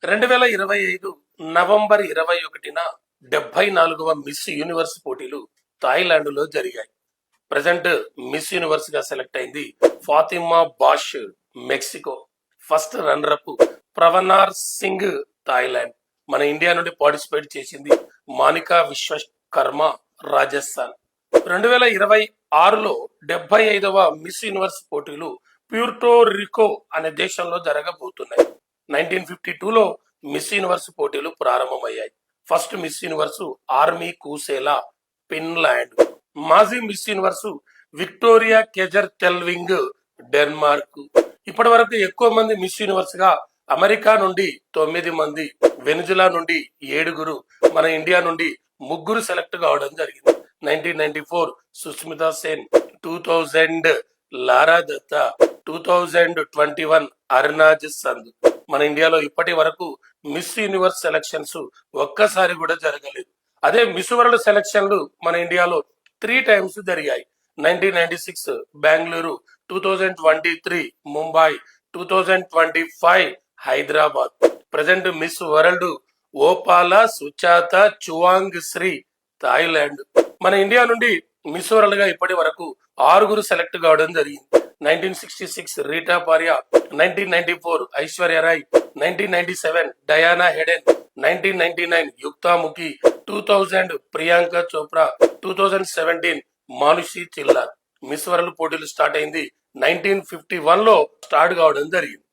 2025 November 21న 74వ Miss Universe పోటీలు థాయిలాండ్ లో జరిగాయి. ప్రజెంట్ మిస్ యూనివర్స్ గా సెలెక్ట్ అయింది Fatima Bosch Mexico. First runner up Praveenar Singh Thailand. మన ఇండియా నుండి పార్టిసిపేట్ చేసింది మానికా విశ్వకర్మ రాజస్థాన్. 2026లో 75వ మిస్ యూనివర్స్ పోటీలు ప్యూర్టో రికో అనే దేశంలో జరగబోతున్నాయి. 1952లో మిస్ యూనివర్స్ పోటీలు ప్రారంభమయ్యాయి. First Miss Universe Armi Kuusela Finland. మాజీ Miss Universe Victoria Kjaer Theilvig Denmark. ఇప్పటి వరకు ఎక్కువ మంది మిస్ యూనివర్స్ గా అమెరికా నుండి 9 మంది, వెనిజులా నుండి 7, మన ఇండియా నుండి 3 సెలెక్ట్ కావడం జరిగింది. 1994 సుస్మితా సేన్, 2000 లారా దత్తా, 2021 అరుణాజ్ సంద్. మన ఇండియాలో ఇప్పటి వరకు మిస్ యూనివర్స్ సెలక్షన్స్ ఒక్కసారి కూడా జరగలేదు. అదే మిస్ వరల్డ్ సెలక్షన్లు మన ఇండియాలో 3 టైమ్స్ జరిగాయి. 1996 Bengaluru, 2023 Mumbai, 2025 Hyderabad. Present miss world ఓపాలా సుచాత చువాంగ్ Shri Thailand. మన ఇండియా నుండి మిస్ వరల్డ్ గా ఇప్పటి వరకు 6 సెలెక్ట్ కావడం జరిగింది. 1966 Rita Faria, 1994 Aishwarya Roy, 1997 Diana Hayden, 1999 Yukta Mookhey, 2000 Priyanka Chopra, 2017 Manushi Chhillar. Miss world పోటీలు స్టార్ట్ అయింది 1951లో స్టార్ట్ కావడం జరిగింది.